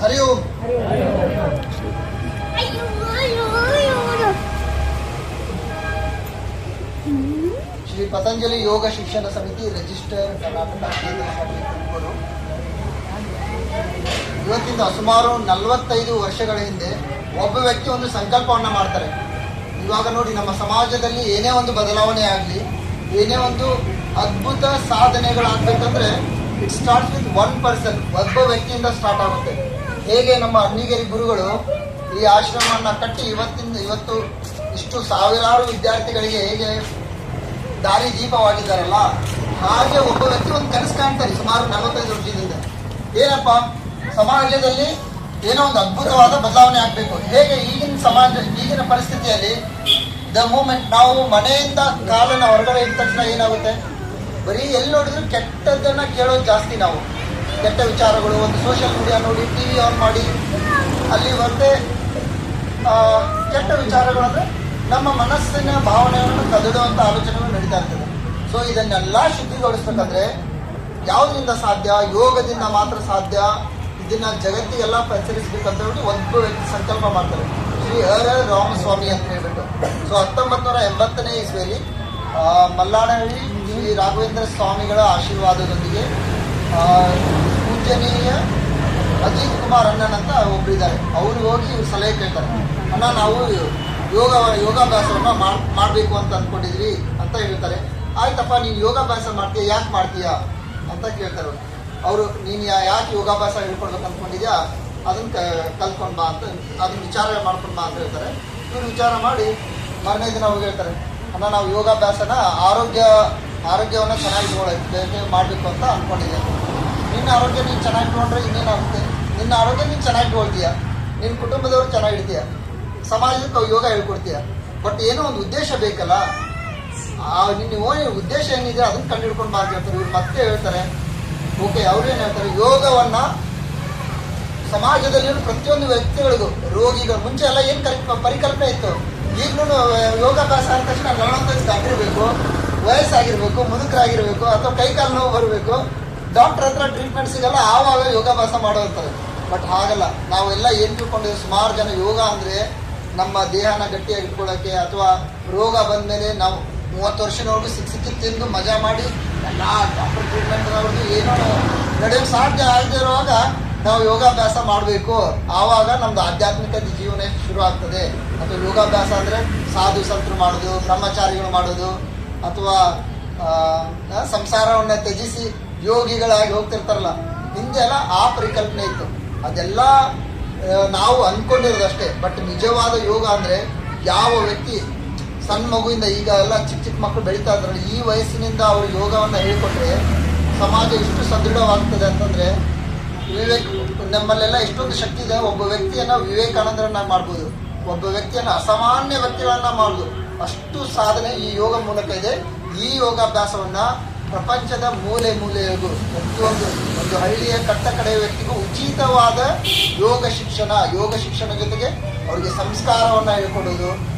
ಹರಿಯು ಶ್ರೀ ಪತಂಜಲಿ ಯೋಗ ಶಿಕ್ಷಣ ಸಮಿತಿ ರಿಜಿಸ್ಟರ್ ಕರ್ನಾಟಕ ಕೇಂದ್ರ ಶಾಖೆ ತುಮಕೂರು. ಇವತ್ತಿಂದ ಸುಮಾರು 45 ವರ್ಷಗಳ ಹಿಂದೆ ಒಬ್ಬ ವ್ಯಕ್ತಿ ಒಂದು ಸಂಕಲ್ಪವನ್ನು ಮಾಡ್ತಾರೆ. ಇವಾಗ ನೋಡಿ, ನಮ್ಮ ಸಮಾಜದಲ್ಲಿ ಏನೇ ಒಂದು ಬದಲಾವಣೆ ಆಗಲಿ, ಏನೇ ಒಂದು ಅದ್ಭುತ ಸಾಧನೆಗಳಾಗಬೇಕಂದ್ರೆ it starts with one person, ಒಬ್ಬ ವ್ಯಕ್ತಿಯಿಂದ ಸ್ಟಾರ್ಟ್ ಆಗುತ್ತೆ. ಹೇಗೆ ನಮ್ಮ ಅಗ್ನಿಗಿರಿ ಗುರುಗಳು ಈ ಆಶ್ರಮವನ್ನು ಕಟ್ಟಿ ಇವತ್ತು ಇಷ್ಟು ಸಾವಿರಾರು ವಿದ್ಯಾರ್ಥಿಗಳಿಗೆ ಹೇಗೆ ದಾರಿ ದೀಪವಾಗಿದ್ದಾರಲ್ಲ, ಹಾಗೆ ಒಬ್ಬ ವ್ಯಕ್ತಿ ಒಂದು ಕನಸು ಕಾಣ್ತಾರೆ ಸುಮಾರು 45 ವರ್ಷದಿಂದ. ಏನಪ್ಪ, ಸಮಾಜದಲ್ಲಿ ಏನೋ ಒಂದು ಅದ್ಭುತವಾದ ಬದಲಾವಣೆ ಆಗಬೇಕು. ಹೇಗೆ ಈಗಿನ ಪರಿಸ್ಥಿತಿಯಲ್ಲಿ ದ ಮೂಮೆಂಟ್ ನಾವು ಮನೆಯಿಂದ ಕಾಲನ್ನ ಹೊರಗಡೆ ಇದ್ದ ತಕ್ಷಣ ಏನಾಗುತ್ತೆ, ಬರೀ ಎಲ್ಲಿ ನೋಡಿದ್ರು ಕೆಟ್ಟದ್ದನ್ನ ಕೇಳೋದು ಜಾಸ್ತಿ. ನಾವು ಕೆಟ್ಟ ವಿಚಾರಗಳು, ಒಂದು ಸೋಷಿಯಲ್ ಮೀಡಿಯಾ ನೋಡಿ, ಟಿವಿ ಆನ್ ಮಾಡಿ, ಅಲ್ಲಿ ಒಂದೇ ಕೆಟ್ಟ ವಿಚಾರಗಳಂದ್ರೆ ನಮ್ಮ ಮನಸ್ಸಿನ ಭಾವನೆಗಳನ್ನು ಕದಡುವಂಥ ಆಲೋಚನೆಗಳು ನಡೀತಾ ಇರ್ತದೆ. ಸೊ ಇದನ್ನೆಲ್ಲ ಶುದ್ಧಿಗೊಳಿಸ್ಬೇಕಂದ್ರೆ ಯಾವುದರಿಂದ ಸಾಧ್ಯ? ಯೋಗದಿಂದ ಮಾತ್ರ ಸಾಧ್ಯ. ಇದನ್ನ ಜಗತ್ತಿಗೆಲ್ಲ ಪ್ರಚರಿಸಬೇಕಂತ ಹೇಳಿ ಒಬ್ಬ ವ್ಯಕ್ತಿ ಸಂಕಲ್ಪ ಮಾಡ್ತಾರೆ, ಶ್ರೀ ರಾಮಸ್ವಾಮಿ ಅಂತ ಹೇಳ್ಬಿಟ್ಟು. ಸೊ 1980ನೇ ಇಸ್ವಿಯಲ್ಲಿ ಮಲ್ಲಾನಹಳ್ಳಿ ಶ್ರೀ ರಾಘವೇಂದ್ರ ಸ್ವಾಮಿಗಳ ಆಶೀರ್ವಾದದೊಂದಿಗೆ ಪೂಜನೀಯ ಅಜಿತ್ ಕುಮಾರ್ ಅಣ್ಣನ್ ಅಂತ ಒಬ್ಬರಿದ್ದಾರೆ. ಅವರು ಹೋಗಿ ಇವ್ರು ಸಲಹೆ ಕೇಳ್ತಾರೆ, ಅಣ್ಣ ನಾವು ಯೋಗಾಭ್ಯಾಸವನ್ನು ಮಾಡಬೇಕು ಅಂತ ಅಂದ್ಕೊಂಡಿದ್ವಿ ಅಂತ ಹೇಳ್ತಾರೆ. ಆಯ್ತಪ್ಪ, ನೀನು ಯೋಗಾಭ್ಯಾಸ ಮಾಡ್ತೀಯ, ಯಾಕೆ ಮಾಡ್ತೀಯಾ ಅಂತ ಕೇಳ್ತಾರೆ ಅವರು. ನೀನು ಯಾಕೆ ಯೋಗಾಭ್ಯಾಸ ಹೇಳ್ಕೊಡ್ಬೇಕು ಅಂದ್ಕೊಂಡಿದ್ಯಾ, ಅದನ್ನು ಕಲ್ತ್ಕೊಂಡು ಬಾ ಅಂತ, ಅದನ್ನ ವಿಚಾರ ಮಾಡ್ಕೊಂಡು ಬಾ ಅಂತ ಹೇಳ್ತಾರೆ. ಇವ್ರು ವಿಚಾರ ಮಾಡಿ ಮಾರನೇ ದಿನ ಹೋಗಿ ಹೇಳ್ತಾರೆ, ಅಣ್ಣ ನಾವು ಯೋಗಾಭ್ಯಾಸನ ಆರೋಗ್ಯವನ್ನು ಚೆನ್ನಾಗಿ ಮಾಡಬೇಕು ಅಂತ ಅಂದ್ಕೊಂಡಿದ್ದೆ. ನಿನ್ನ ಆರೋಗ್ಯ ನೀನು ಚೆನ್ನಾಗಿ ಇಟ್ಕೊಂಡ್ರೆ ಇನ್ನೇನಾಗುತ್ತೆ? ನಿನ್ನ ಆರೋಗ್ಯ ನೀನು ಚೆನ್ನಾಗಿ ಇಟ್ಕೊಳ್ತೀಯ, ನಿನ್ನ ಕುಟುಂಬದವರು ಚೆನ್ನಾಗಿಡ್ತೀಯ, ಸಮಾಜಕ್ಕೆ ಯೋಗ ಹೇಳ್ಕೊಡ್ತೀಯ. ಬಟ್ ಏನೋ ಒಂದು ಉದ್ದೇಶ ಬೇಕಲ್ಲ, ನಿನ್ನ ಉದ್ದೇಶ ಏನಿದೆ ಅದನ್ನು ಕಂಡು ಹಿಡ್ಕೊಂಡು ಬಾ ಅಂತ ಹೇಳ್ತಾರೆ. ಇವ್ರು ಮತ್ತೆ ಹೇಳ್ತಾರೆ, ಓಕೆ, ಅವ್ರೇನು ಹೇಳ್ತಾರೆ, ಯೋಗವನ್ನು ಸಮಾಜದಲ್ಲಿರೋ ಪ್ರತಿಯೊಂದು ವ್ಯಕ್ತಿಗಳಿಗೂ, ರೋಗಿಗಳು, ಮುಂಚೆ ಎಲ್ಲ ಏನು ಪರಿಕಲ್ಪನೆ ಇತ್ತು, ಈಗಲೂ ಯೋಗಾಭ್ಯಾಸ ಅಂದ ತಕ್ಷಣ ಆಗಿರಬೇಕು, ವಯಸ್ಸಾಗಿರ್ಬೇಕು, ಮುದುಕರಾಗಿರ್ಬೇಕು, ಅಥವಾ ಕೈಕಾಲು ನೋವು ಬರಬೇಕು, ಡಾಕ್ಟರ್ ಹತ್ರ ಟ್ರೀಟ್ಮೆಂಟ್ ಸಿಗಲ್ಲ, ಆವಾಗ ಯೋಗಾಭ್ಯಾಸ ಮಾಡೋಂಥದ್ದು. ಬಟ್ ಹಾಗಲ್ಲ. ನಾವೆಲ್ಲ ಏನು ತಿಳ್ಕೊಂಡಿದ್ದೀವಿ, ಸುಮಾರು ಜನ ಯೋಗ ಅಂದರೆ ನಮ್ಮ ದೇಹನ ಗಟ್ಟಿಯಾಗಿ ಇಟ್ಕೊಳ್ಳೋಕ್ಕೆ, ಅಥವಾ ರೋಗ ಬಂದ ಮೇಲೆ ನಾವು 30 ವರ್ಷದವರೆಗೂ ಸಿಕ್ಕಿ ತಿಂದು ಮಜಾ ಮಾಡಿ ಎಲ್ಲ ಡಾಕ್ಟರ್ ಟ್ರೀಟ್ಮೆಂಟ್ ಅವ್ರದ್ದು ಏನೋ ನಡೆಯೋಕ್ಕೆ ಸಾಧ್ಯ ಆಗದೆ ಇರುವಾಗ ನಾವು ಯೋಗಾಭ್ಯಾಸ ಮಾಡಬೇಕು. ಆವಾಗ ನಮ್ಮದು ಆಧ್ಯಾತ್ಮಿಕ ಜೀವನ ಶುರು ಆಗ್ತದೆ. ಅಥವಾ ಯೋಗಾಭ್ಯಾಸ ಅಂದರೆ ಸಾಧು ಸಂತರು ಮಾಡೋದು, ಬ್ರಹ್ಮಚಾರಿಗಳು ಮಾಡೋದು, ಅಥವಾ ಸಂಸಾರವನ್ನು ತ್ಯಜಿಸಿ ಯೋಗಿಗಳಾಗಿ ಹೋಗ್ತಿರ್ತಾರಲ್ಲ, ಹಿಂದೆಲ್ಲ ಆ ಪರಿಕಲ್ಪನೆ ಇತ್ತು. ಅದೆಲ್ಲ ನಾವು ಅಂದ್ಕೊಂಡಿರೋದಷ್ಟೇ. ಬಟ್ ನಿಜವಾದ ಯೋಗ ಅಂದರೆ ಯಾವ ವ್ಯಕ್ತಿ ಸಣ್ಣ ಮಗುವಿಂದ, ಈಗ ಎಲ್ಲ ಚಿಕ್ಕ ಮಕ್ಕಳು ಬೆಳೀತಾ ಇದ್ರಲ್ಲ, ಈ ವಯಸ್ಸಿನಿಂದ ಅವರು ಯೋಗವನ್ನು ಹೇಳಿಕೊಟ್ರೆ ಸಮಾಜ ಎಷ್ಟು ಸದೃಢವಾಗ್ತದೆ ಅಂತಂದರೆ, ನಮ್ಮಲ್ಲೆಲ್ಲ ಎಷ್ಟೊಂದು ಶಕ್ತಿ ಇದೆ. ಒಬ್ಬ ವ್ಯಕ್ತಿಯನ್ನು ವಿವೇಕಾನಂದರನ್ನ ಮಾಡ್ಬೋದು, ಒಬ್ಬ ವ್ಯಕ್ತಿಯನ್ನು ಅಸಾಮಾನ್ಯ ವ್ಯಕ್ತಿಗಳನ್ನ ಮಾಡ್ಬೋದು. ಅಷ್ಟು ಸಾಧನೆ ಈ ಯೋಗ ಮೂಲಕ ಇದೆ. ಈ ಯೋಗಾಭ್ಯಾಸವನ್ನು ಪ್ರಪಂಚದ ಮೂಲೆಗೂ ಒಂದು ಹಳ್ಳಿಯ ಕಟ್ಟ ಕಡೆಯ ವ್ಯಕ್ತಿಗೂ ಉಚಿತವಾದ ಯೋಗ ಶಿಕ್ಷಣ ಜೊತೆಗೆ ಅವರಿಗೆ ಸಂಸ್ಕಾರವನ್ನು ಹೇಳ್ಕೊಡೋದು.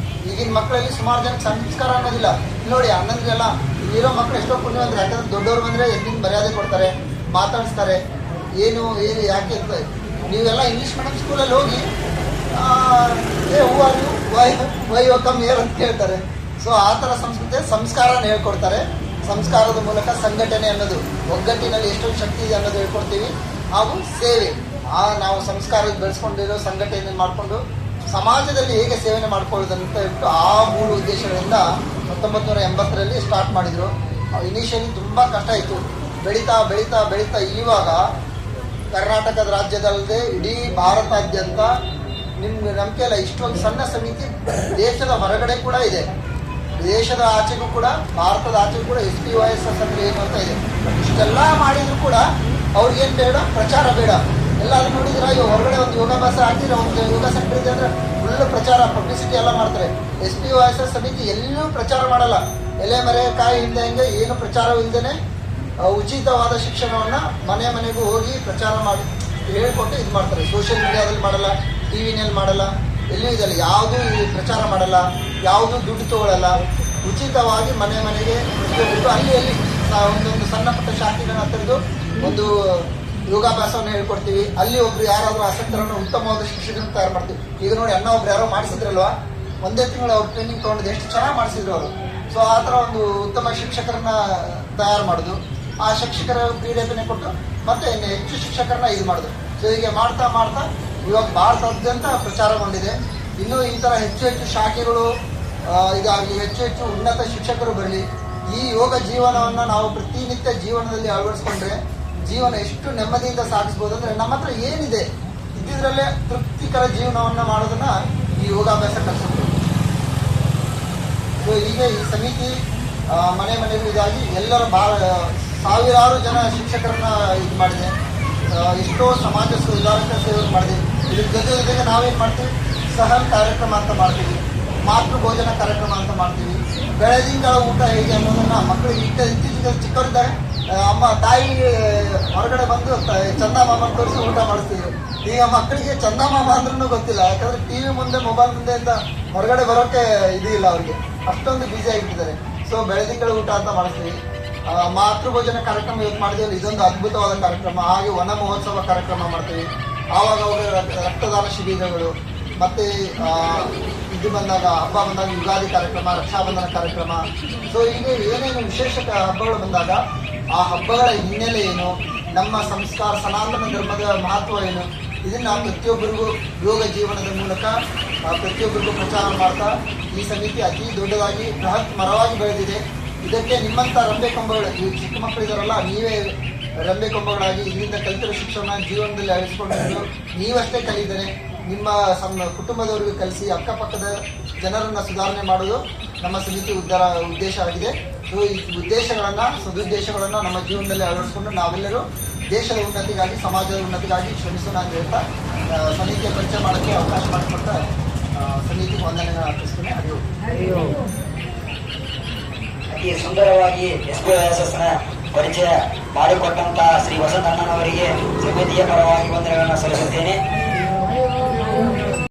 ಈಗಿನ ಮಕ್ಕಳಲ್ಲಿ ಸುಮಾರು ಜನಕ್ಕೆ ಸಂಸ್ಕಾರ ಅನ್ನೋದಿಲ್ಲ. ನೋಡಿ, ಅಣ್ಣಂದ್ರೆಲ್ಲ ಇಲ್ಲಿರೋ ಮಕ್ಕಳು ಎಷ್ಟೋ ಪುಣ್ಯ ಅಂದರೆ, ಯಾಕಂದ್ರೆ ದೊಡ್ಡವ್ರು ಬಂದರೆ ಎದ್ದಿನ ಮರ್ಯಾದೆ ಕೊಡ್ತಾರೆ, ಮಾತಾಡಿಸ್ತಾರೆ. ಏನು ಯಾಕೆ ಅಂತ ನೀವೆಲ್ಲ ಇಂಗ್ಲೀಷ್ ಮೀಡಿಯಂ ಸ್ಕೂಲಲ್ಲಿ ಹೋಗಿ ವೈ ಕಮ್ ಏರ್ ಅಂತ ಹೇಳ್ತಾರೆ. ಸೊ ಆ ಥರ ಸಂಸ್ಕಾರನ ಹೇಳ್ಕೊಡ್ತಾರೆ. ಸಂಸ್ಕಾರದ ಮೂಲಕ ಸಂಘಟನೆ ಅನ್ನೋದು, ಒಗ್ಗಟ್ಟಿನಲ್ಲಿ ಎಷ್ಟೊಂದು ಶಕ್ತಿ ಇದೆ ಅನ್ನೋದು ಹೇಳ್ಕೊಡ್ತೀವಿ. ಹಾಗೂ ಸೇವೆ, ನಾವು ಸಂಸ್ಕಾರ ಬೆಳೆಸ್ಕೊಂಡಿರೋ ಸಂಘಟನೆ ಮಾಡಿಕೊಂಡು ಸಮಾಜದಲ್ಲಿ ಹೇಗೆ ಸೇವನೆ ಮಾಡ್ಕೊಳ್ಳೋದಂತ ಹೇಳ್ಬಿಟ್ಟು ಆ ಮೂಲ ಉದ್ದೇಶಗಳಿಂದ 1980ರಲ್ಲಿ ಸ್ಟಾರ್ಟ್ ಮಾಡಿದರು. ಇನಿಷಿಯಲಿ ತುಂಬ ಕಷ್ಟ ಇತ್ತು. ಬೆಳೀತಾ ಇವಾಗ ಕರ್ನಾಟಕದ ರಾಜ್ಯದಲ್ಲದೆ ಇಡೀ ಭಾರತಾದ್ಯಂತ ನಿಮ್ಗೆ ನಂಬಿಕೆ ಇಲ್ಲ, ಇಷ್ಟೊಂದು ಸಣ್ಣ ಸಮಿತಿ ದೇಶದ ಹೊರಗಡೆ ಕೂಡ ಇದೆ. ದೇಶದ ಆಚೆಗೂ ಕೂಡ, ಭಾರತದ ಆಚೆಗೂ ಕೂಡ SPOS ಅಂದ್ರೆ ಏನು ಅಂತ ಇದೆ. ಇಷ್ಟೆಲ್ಲ ಮಾಡಿದ್ರು ಕೂಡ ಅವ್ರಿಗೇನು ಬೇಡ, ಪ್ರಚಾರ ಬೇಡ. ಎಲ್ಲಾದ್ರೂ ನೋಡಿದ್ರೆ ಹೊರಗಡೆ ಒಂದು ಯೋಗಾಭ್ಯಾಸ ಆಗ್ತಿದ್ರೆ, ಒಂದು ಯೋಗ ಸೆಂಟರ್ ಇದೆ ಅಂದರೆ ಫುಲ್ ಪ್ರಚಾರ, ಪಬ್ಲಿಸಿಟಿ ಎಲ್ಲ ಮಾಡ್ತಾರೆ. SPOS ಸಮಿತಿ ಎಲ್ಲೂ ಪ್ರಚಾರ ಮಾಡಲ್ಲ. ಎಲೆ ಮರೆ ಕಾಯಿ ಹಿಂದೆ ಹಿಂಗೆ ಏನು ಪ್ರಚಾರವಿಲ್ಲದೇ ಉಚಿತವಾದ ಶಿಕ್ಷಣವನ್ನು ಮನೆಗೂ ಹೋಗಿ ಪ್ರಚಾರ ಮಾಡಿ ಹೇಳ್ಕೊಟ್ಟು ಇದು ಮಾಡ್ತಾರೆ. ಸೋಷಿಯಲ್ ಮೀಡಿಯಾದಲ್ಲಿ ಮಾಡಲ್ಲ, ಟಿವಿನಲ್ಲಿ ಮಾಡಲ್ಲ, ಎಲ್ಲೂ ಇದೆಲ್ಲ ಯಾವುದೂ ಪ್ರಚಾರ ಮಾಡಲ್ಲ, ಯಾವುದೂ ದುಡ್ಡು ತಗೊಳ್ಳಲ್ಲ. ಉಚಿತವಾಗಿ ಮನೆಗೆ ಪ್ರತಿಯೊಬ್ಬರು ಅಲ್ಲಿ ಒಂದೊಂದು ಸಣ್ಣ ಪುಟ್ಟ ಶಾಖೆಗಳನ್ನ ತೆಗೆದು ಒಂದು ಯೋಗಾಭ್ಯಾಸವನ್ನು ಹೇಳ್ಕೊಡ್ತೀವಿ. ಅಲ್ಲಿ ಒಬ್ರು ಯಾರಾದರೂ ಆಸಕ್ತರನ್ನು ಉತ್ತಮವಾದ ಶಿಕ್ಷಕರನ್ನು ತಯಾರು ಮಾಡ್ತೀವಿ. ಈಗ ನೋಡಿ ಅಣ್ಣ ಒಬ್ರು ಯಾರೋ ಮಾಡಿಸಿದ್ರಲ್ವಾ, ಒಂದೇ ತಿಂಗಳು ಅವ್ರು ಟ್ರೈನಿಂಗ್ ತೊಗೊಂಡಿದ್ದು ಎಷ್ಟು ಚೆನ್ನಾಗಿ ಮಾಡಿಸಿದ್ರು ಅವರು. ಸೊ ಆ ಥರ ಒಂದು ಉತ್ತಮ ಶಿಕ್ಷಕರನ್ನ ತಯಾರು ಮಾಡೋದು, ಆ ಶಿಕ್ಷಕರ ಪ್ರೇರೇಪಣೆ ಕೊಟ್ಟು ಮತ್ತೆ ಇನ್ನು ಹೆಚ್ಚು ಶಿಕ್ಷಕರನ್ನ ಇದು ಮಾಡೋದು. ಸೊ ಹೀಗೆ ಮಾಡ್ತಾ ಮಾಡ್ತಾ ಇವಾಗ ಭಾರತಾದ್ಯಂತ ಪ್ರಚಾರಗೊಂಡಿದೆ. ಇನ್ನೂ ಈ ಥರ ಹೆಚ್ಚು ಹೆಚ್ಚು ಶಾಖೆಗಳು ಇದಾಗಲಿ, ಹೆಚ್ಚು ಹೆಚ್ಚು ಉನ್ನತ ಶಿಕ್ಷಕರು ಬರಲಿ. ಈ ಯೋಗ ಜೀವನವನ್ನು ನಾವು ಪ್ರತಿನಿತ್ಯ ಜೀವನದಲ್ಲಿ ಅಳವಡಿಸ್ಕೊಂಡ್ರೆ ಜೀವನ ಎಷ್ಟು ನೆಮ್ಮದಿಯಿಂದ ಸಾಗಿಸ್ಬೋದು. ಅಂದರೆ ನಮ್ಮ ಹತ್ರ ಏನಿದೆ ಇದ್ದಿದ್ರಲ್ಲೇ ತೃಪ್ತಿಕರ ಜೀವನವನ್ನು ಮಾಡೋದನ್ನ ಈ ಯೋಗಾಭ್ಯಾಸ ಕಲಿಸುತ್ತೆ. ಸೊ ಹೀಗೆ ಈ ಸಮಿತಿ ಮನೆ ಮನೆಗೂ ಇದಾಗಿ ಎಲ್ಲರ ಸಾವಿರಾರು ಜನ ಶಿಕ್ಷಕರನ್ನ ಇದು ಮಾಡಿದೆ. ಎಷ್ಟೋ ಸಮಾಜ ಸುಧಾರಕ ಸೇವೆ ಮಾಡಿದೆ. ಇದ್ರ ಜೊತೆಗೆ ನಾವೇನು ಮಾಡ್ತೀವಿ, ಸಹಲ್ ಕಾರ್ಯಕ್ರಮ ಅಂತ ಮಾಡ್ತೀವಿ, ಮಾತೃ ಭೋಜನ ಕಾರ್ಯಕ್ರಮ ಅಂತ ಮಾಡ್ತೀವಿ. ಬೆಳದಿಂಗಳ ಊಟ ಹೇಗೆ ಅನ್ನೋದನ್ನ ಮಕ್ಕಳಿಗೆ ಇತ್ತೀಚೆಗೆ ಚಿಕ್ಕವರಿದ್ದಾರೆ ಅಮ್ಮ ತಾಯಿ ಹೊರಗಡೆ ಬಂದು ಚಂದಮಾಮನ ತೋರಿಸಿ ಊಟ ಮಾಡಿಸ್ತಿದ್ರು. ಈಗ ಮಕ್ಕಳಿಗೆ ಚಂದಮಾಮ ಅಂದ್ರೂ ಗೊತ್ತಿಲ್ಲ, ಯಾಕಂದ್ರೆ ಟಿವಿ ಮುಂದೆ ಮೊಬೈಲ್ ಮುಂದೆ ಅಂತ ಹೊರಗಡೆ ಬರೋಕೆ ಇದು ಇಲ್ಲ ಅವ್ರಿಗೆ, ಅಷ್ಟೊಂದು ಬಿಸಿ ಆಗಿಬಿಟ್ಟಿದ್ದಾರೆ. ಸೊ ಬೆಳದಿಂಗಳ ಊಟ ಅಂತ ಮಾಡಿಸ್ತೀವಿ. ಮಾತೃ ಭೋಜನ ಕಾರ್ಯಕ್ರಮ ಇವತ್ತು ಮಾಡಿದ್ದೀವಿ, ಇದೊಂದು ಅದ್ಭುತವಾದ ಕಾರ್ಯಕ್ರಮ. ಹಾಗೆ ವನ ಮಹೋತ್ಸವ ಕಾರ್ಯಕ್ರಮ ಮಾಡ್ತೀವಿ. ಆವಾಗ ರಕ್ತದಾನ ಶಿಬಿರಗಳು, ಮತ್ತೆ ಇದು ಬಂದಾಗ ಹಬ್ಬ ಬಂದಾಗ ಯುಗಾದಿ ಕಾರ್ಯಕ್ರಮ, ರಕ್ಷಾಬಂಧನ ಕಾರ್ಯಕ್ರಮ. ಸೊ ಹೀಗೆ ಏನೇನು ವಿಶೇಷ ಹಬ್ಬಗಳು ಬಂದಾಗ ಆ ಹಬ್ಬಗಳ ಹಿನ್ನೆಲೆ ಏನು, ನಮ್ಮ ಸಂಸ್ಕಾರ ಸನಾತನ ಧರ್ಮದ ಮಹತ್ವ ಏನು, ಇದನ್ನ ಪ್ರತಿಯೊಬ್ಬರಿಗೂ ಯೋಗ ಜೀವನದ ಮೂಲಕ ಪ್ರತಿಯೊಬ್ಬರಿಗೂ ಪ್ರಚಾರ ಮಾಡ್ತಾ ಈ ಸಮಿತಿ ಅತಿ ದೊಡ್ಡದಾಗಿ ಬೃಹತ್ ಮರವಾಗಿ ಬೆಳೆದಿದೆ. ಇದಕ್ಕೆ ನಿಮ್ಮಂಥ ರಂಬೆ ಕೊಂಬಗಳು, ಈ ಚಿಕ್ಕ ಮಕ್ಕಳಿದಾರಲ್ಲ, ನೀವೇ ರಂಬೆ ಕೊಂಬಗಳಾಗಿ ಇದರಿಂದ ಕಲಿತಿರೋ ಶಿಕ್ಷಣ ಜೀವನದಲ್ಲಿ ಅಳಿಸ್ಕೊಂಡಿದ್ದು ನೀವಷ್ಟೇ ಕಲಿದರೆ ನಿಮ್ಮ ಕುಟುಂಬದವರಿಗೂ ಕಲಿಸಿ ಅಕ್ಕಪಕ್ಕದ ಜನರನ್ನು ಸುಧಾರಣೆ ಮಾಡೋದು ನಮ್ಮ ಸಮಿತಿ ಉದ್ದೇಶ ಆಗಿದೆ. ಸೊ ಈ ಸದುದ್ದೇಶಗಳನ್ನು ನಮ್ಮ ಜೀವನದಲ್ಲಿ ಅಳವಡಿಸಿಕೊಂಡು ನಾವೆಲ್ಲರೂ ದೇಶದ ಉನ್ನತಿಗಾಗಿ, ಸಮಾಜದ ಉನ್ನತಿಗಾಗಿ ಶ್ರಮಿಸೋಣ ಅಂತ ಹೇಳ್ತಾ ಸಮಿತಿಯ ಪರಿಚಯ ಮಾಡೋಕ್ಕೆ ಅವಕಾಶ ಮಾಡಿಕೊಟ್ಟ ಸಮಿತಿಗೆ ವಂದನೆಗಳನ್ನು ಅರ್ಪಿಸ್ತೀನಿ. ಅತಿ ಸುಂದರವಾಗಿ SPOSSನ ಪರಿಚಯ ಮಾಡಿಕೊಟ್ಟಂತಹ ಶ್ರೀ ವಸಂತ ಅಣ್ಣನವರಿಗೆ ಸಮಿತಿಯ ಪರವಾಗಿ ವಂದನೆಗಳನ್ನು ಸಲ್ಲಿಸುತ್ತೇನೆ.